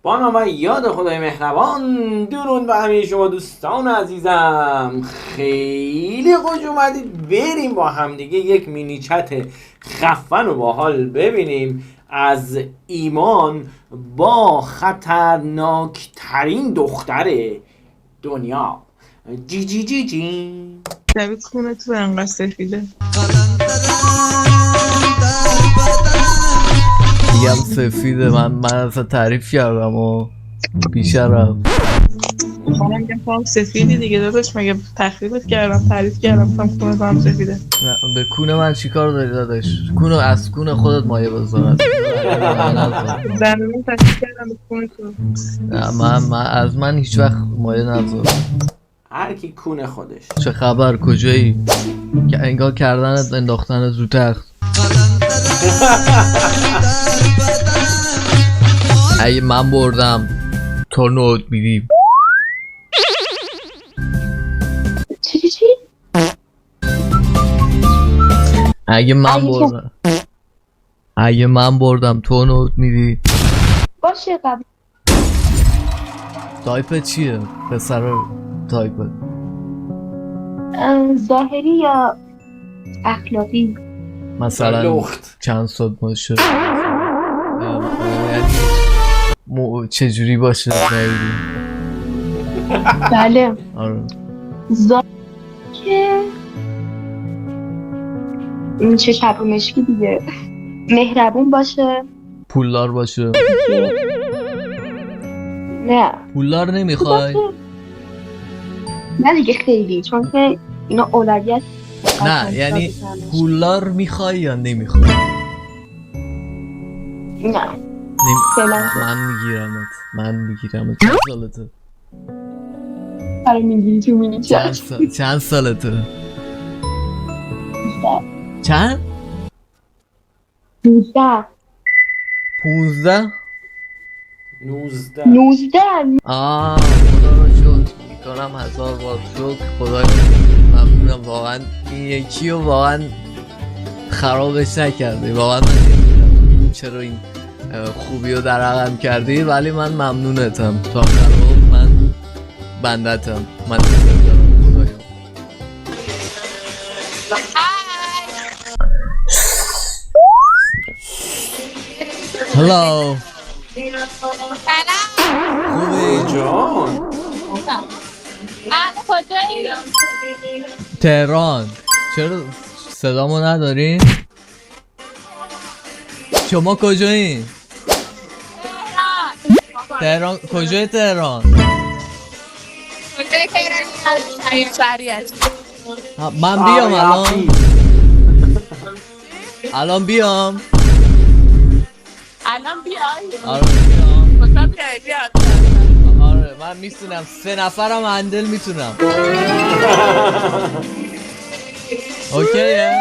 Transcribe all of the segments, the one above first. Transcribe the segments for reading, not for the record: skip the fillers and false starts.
با نام و یاد خدای مهربان. درود به همه شما دوستان عزیزم، خیلی خوش اومدید. بریم با همدیگه یک مینی چت خفن و باحال ببینیم از ایمان با خطرناکترین دختر دنیا. جی جی جی جی. دوید خونه تو انقدر سفیده میگم سفیده. من اصلا تعریف کردم و بیشرم خواهم میگم تو هم سفیدی دیگه داداش، مگه تخریبت کردم تعریف کردم تو خونه تو هم سفیده. به کون من چیکار داری داداش؟ کونو از کون خودت مایه بذار. زنونه تشکیل کردم به خونه تو. نه من از من هیچ وقت مایه نذار. هر کی کونه خودش. چه خبر؟ کجایی؟ که انگار کردنت انداختنت رو تخت. اگه من بردم تو نوت میدیم. چی؟ اگه من بردم تو نوت میدی. باشه قبل. تایپت چیه؟ پسر تایپت ظاهری یا اخلاقی؟ مثلا لخت چند صد باشه؟ یعنی چجوری باشه ظاهری؟ بله آره ظاهری که چه چپ و مشکی دیگه، مهربون باشه، پولدار باشه. نه پولدار نمیخوای؟ نه دیگه خیلی، چون که اینا اولویت. نه یعنی پولدار میخوای یا نمیخوای؟ نه من میگیرمت. چند سالته؟ برای میگیری تو مینی چت. چند سالته؟ چند؟ 15 19 آه خدا رو شکر میکنم 1000 بار شکر. خدای ممنونم واقعا. این یکی رو واقعا خرابش نکردی. واقعا من نمیدونم چرا این خوبی رو در عقم کردی، ولی من ممنونتم. تا آخر من بندتم. من دوست دارم خدایا. هلو خوبی؟ جان کجایی؟ تهران. چرا صدامو ندارین؟ شما کجایین؟ تهران. کجای تهران؟ من بیام الان بیام. آره بیام. آره من میتونم 3 نفرم هندل میتونم. اوکیه؟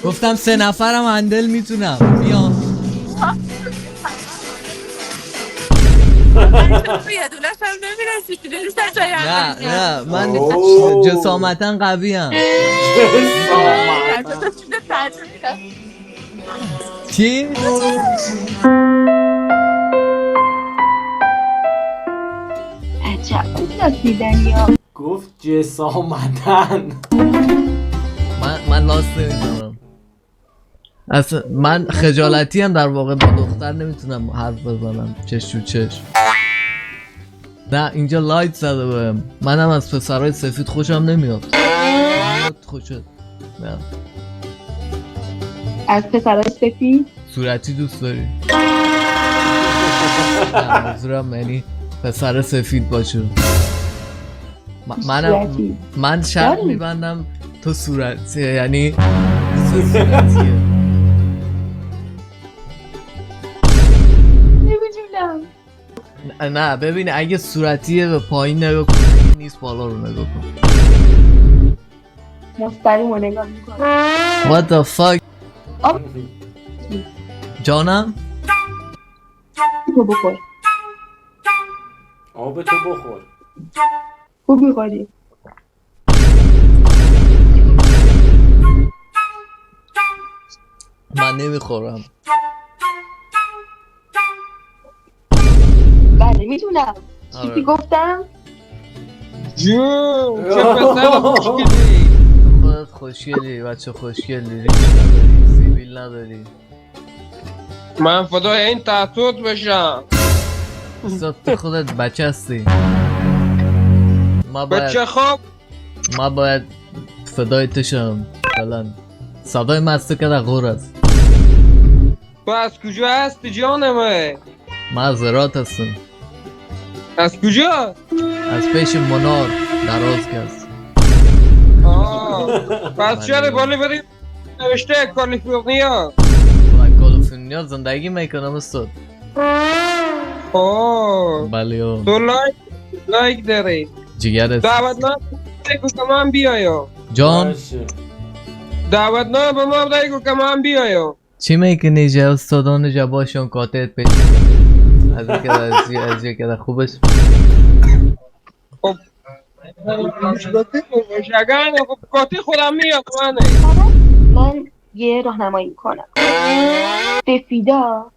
گفتم 3 نفرم هندل میتونم. بیام. نه من جسامتا قویم. چی؟ عجب رسیدنی ها. گفت جسامتن. من لاست نمیزنم اصلا. من خجالتی هم در واقع با دختر نمیتونم حرف بزنم چش تو چش. نه اینجا لایت زده بهم. منم از پسرای سفید خوشم نمیاد. خوشت؟ نه از پسرای سفید صورتی دوست داری؟ نه منظورم یعنی پسر سفید باشه. من شرط میبندم تو صورتی، یعنی صورتیه. نمیدونم. نه ببین اگه صورتیه به پایین نگاه کن، نیست بالا رو نگاه کن. مستقیم رو نگاه میکنم. What the fuck؟ جانم؟ تو بخور. آب تو بخور. خوب میخوری. من نمیخورم. میدونم آره. چیزی گفتم. جون چه پسر خوشگلی. خودت خوشگلی بچه خوشگلی، ریش نداری، سیبیل نداری. من فدای این تاتوت بشم. تو خودت بچه هستی. بچه خوب. ما باید فدای تشم فعلا. صدای مسته که در غور است. تو از کجا هستی جانمه؟ ما از هرات هستم. از کجا؟ از پیش منار دراز کس. پس چرا بالی بریم نوشته کالیفرنیا. و کالیفرنیا زندگی میکنم استاد. بله تو لایک داری. جگر است. دعوتنامه بگو که من بیایم. جان باشه. دعوتنامه به ما بگو که من بیایم. چی میکنی جا استادان جا باشون کاتت پیش از این که در خوبش. خب شگرد خب کاتی خودم میاد من یه راهنمایی میکنم. سفیدا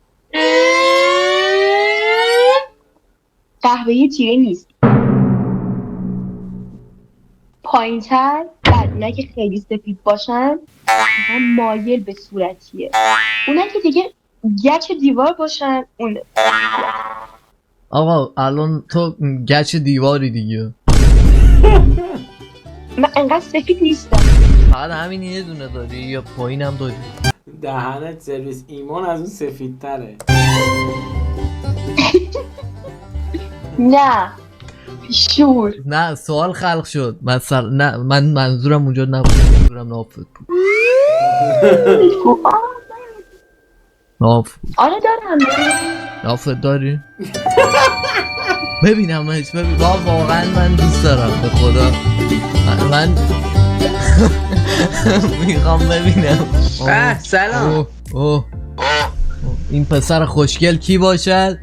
قهوه‌ای تیره نیست. پایین‌تر بعد اونایی که خیلی سفید باشن هم مایل به صورتیه. اونایی که دیگه گچ دیوار باشن اون. آقا الان تو گچ دیواری دیگه. من انقدر سفید نیستم. فقط همین یه دونه داری یا پایین هم داری؟ دهنت سرویس ایمان از اون سفید تره. نه شور. نه سوال خلق شد مثلا. نه من منظورم اونجا نبود، منظورم نافت بود. نافت. آره دارم. نافت داری؟ ببینمش ببین. واقعا من دوست دارم به خدا. من میخوام ببینم. سلام. این پسر خوشگل کی باشد؟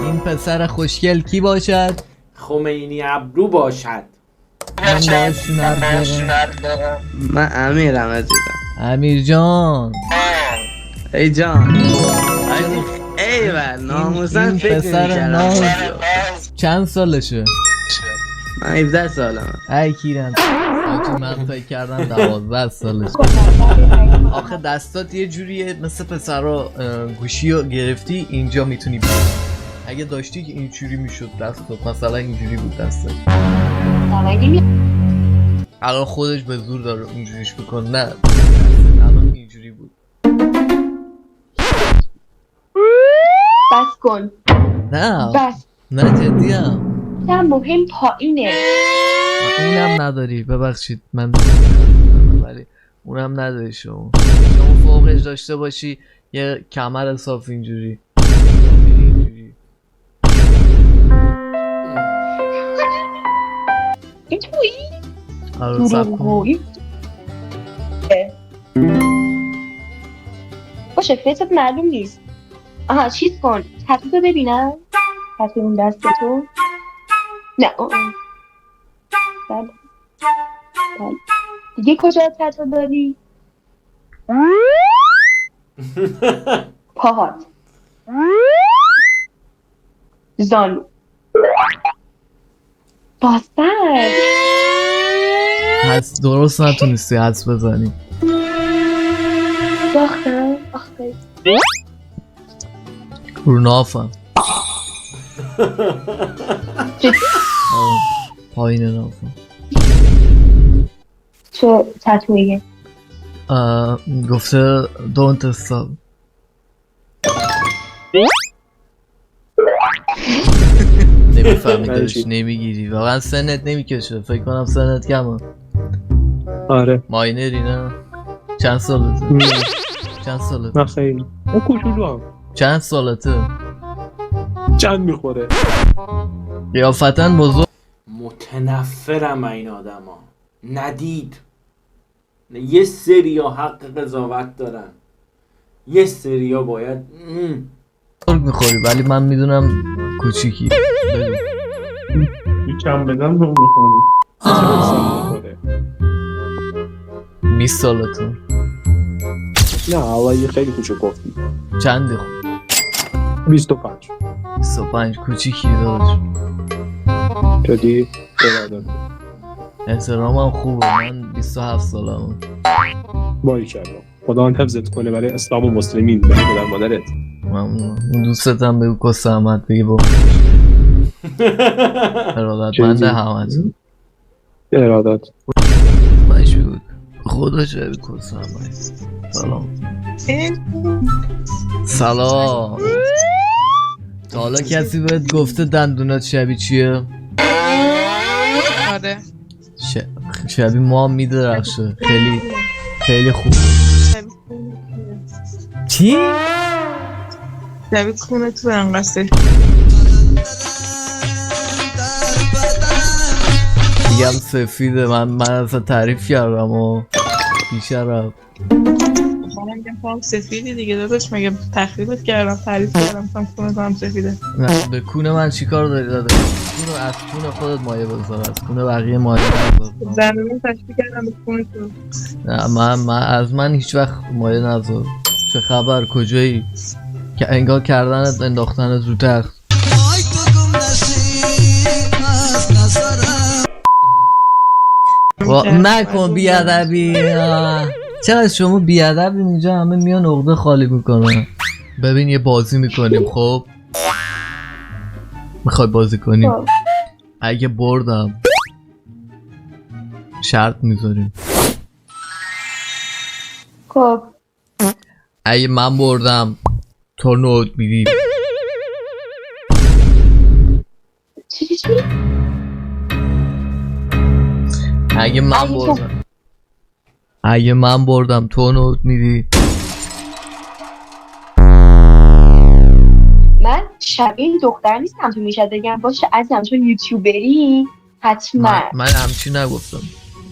این پسر خوشگل کی باشد؟ خمینی ابرو باشد. من باشون حرف دارم. من امیرم عزیزم. امیر جان. ای جان. ای بر ناموسن این فکر پسر میکردم. چند سالشه؟ من 17 سالمه. ای کیرم آجی من فکر کردم 12 سالشه. آخه دستات یه جوریه مثل پسرا گوشی رو گرفتی اینجا میتونی بکنی. اگه داشتی که اینجوری میشد دستات، مثلا اینجوری بود دستت. الان خودش به زور داره اینجوریش بکن. نه دستت الان اینجوری بود. بس کن. نه بس. نه جدیم. نه مهم پایینه. اونم نداری ببخشید من ولی اونم نداری شما فوقش داشته باشی یه کمر صاف اینجوری. این تویی؟ آره سب کن. باشه فیست معلوم نیست. آها چیز کن تتو رو ببینم. تتو اون دست تو. نه بله بله. دیگه کجا تتو داری؟ پاهات. زانو. باستر. حس درست نتونستی حس بزنی. باختم آخه رو نافم. پایین نافم. چه تتویه؟ گفته don't stop. نمیفهمی داشت نمیگیری واقعا. سنت نمیکشه فکر کنم سنت کمه. آره ماینری نه؟ چند سالته؟ چند سالته؟ نه خیلی من کوچولو هم. چند سالته؟ چند میخوره؟ قیافتاً بزرگ. متنفرم این آدم ها. ندید یه سریا حق قضاوت دارن، یه سریا باید بزرگ میخوری ولی من میدونم کوچیکی. بگو کم بدن رو میخوری. چند سال میخوره؟ 20 سالته. نه اول یه خیلی کوچه گفتی. چندی خود؟ 25. 25 کوچیکی داشت. شدی ارادت احترامم خوبه، من 27 سالمه. باری کردم. خدا آن حفظت کنه برای اسلام و مسلمین، برای مادر مادرت. ممنونم. اون دوستتم بگو کس احمد بگی با ارادتمنده همتون. ارادت مشهود خدا شبی کس احمد. سلام. سلام. تا حالا کسی بهت گفته دندونات شبیه چیه؟ آره شبیه ما میدرخشه. خیلی خوب. چی؟ شبیه کونه تو انقصه. میگم سفیده. من اصلا تعریف کردم و بیشرف. منم میگم تو هم سفیدی دیگه داداش، مگه تخریبت کردم تعریف کردم تو هم کونه تو هم سفیده. نه به کونه من چیکار داری داده؟ کونه از کونه خودت مایه بذار، از کونه بقیه مایه بذار. زنونه تشبیه کردم به کونه تو. نه من از من هیچ وقت مایه نذار. چه خبر کجایی؟ که انگار کردنت انداختنت رو تخت. نکن بیادبی. چرا شما بیادبی؟ اینجا همه میان عقده خالی میکنن. ببین یه بازی میکنیم. خب میخوای بازی کنیم؟ اگه بردم شرط میذاریم. خب اگه من بردم تو نوت میدی. چی؟ اگه من بردم تو نوت میدی. من شبیه دختر نیستم تو میشه بگم باشه عزیزم تو یوتیوبری حتما. من همچی نگفتم.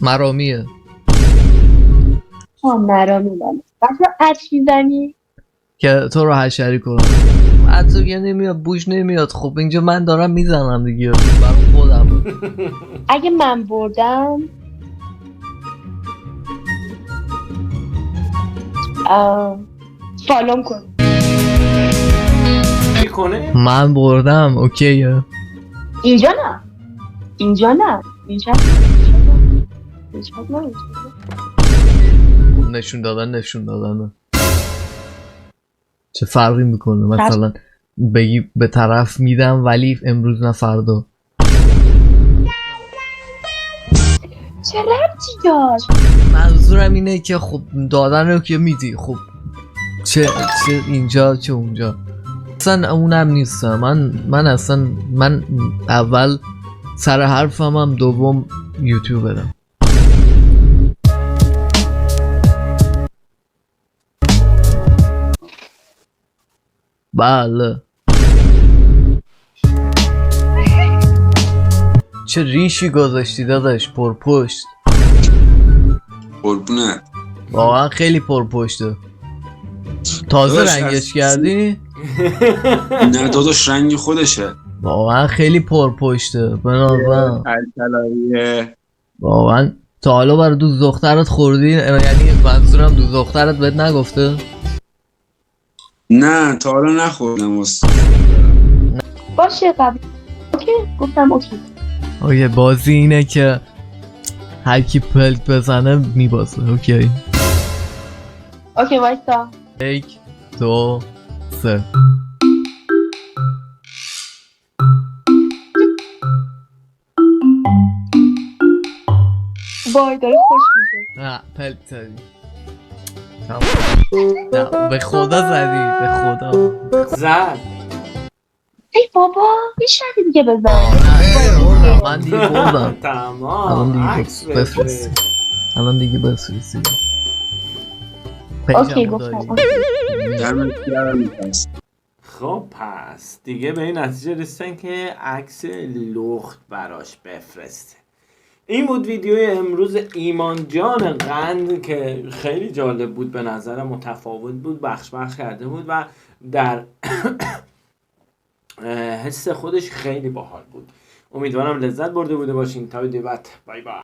مرامیه. مرامی بله. بس رو عطر میزنی؟ که تو رو حشری کنم. حتی یه نمیاد بوش نمیاد. خب اینجا من دارم میزنم دیگه برای خودم. اگه من بردم سالم کن. چی کنه؟ من بردم اوکیه. اینجا نه. نشون دادن چه فرقی میکنه؟ مثلا بگی به طرف میدم ولی امروز نه فردا. چه ربطی داشت؟ منظورم اینه که خب دادن رو که میدی. خب چه اینجا چه اونجا. اصلا اونم نیستم. من اول سر حرفم هم دوم یوتیوبرم. بله. چه ریشی گذاشتی داداش پرپشت. قربونه واقعا خیلی پرپشته. تازه داداش رنگش کردی؟ نه داداش رنگی خودشه. واقعا خیلی پرپشته. بنابراین الکلاییه. واقعا تا حالا برای دوست دخترت خوردی؟ یعنی منظورم دوست دخترت بهت نگفته؟ نه تا حالا نخوردم باشه قبل اوکی گفتم اوکی. اوکی بازی اینه که هر کی پلک بزنه میبازه. اوکی وایسا. 1 2 3 وای داره خوش میشه. نه پلک زدی. نه به خدا زدی. به خدا زد. ای بابا یه شرطی دیگه بزن. من دیگه بردم. الان تمام دیگه عکس بفرستی. الان دیگه بفرستی. اوکی گفتم. خب پس دیگه به این نتیجه رسیدن که عکس لخت براش بفرسته. این بود ویدیوی امروز ایمان جان قند که خیلی جالب بود، به نظر متفاوت بود، بخش کرده بود و در حس خودش خیلی باحال بود. امیدوارم لذت برده بوده باشین. تا ویدیو بعد، بای بای.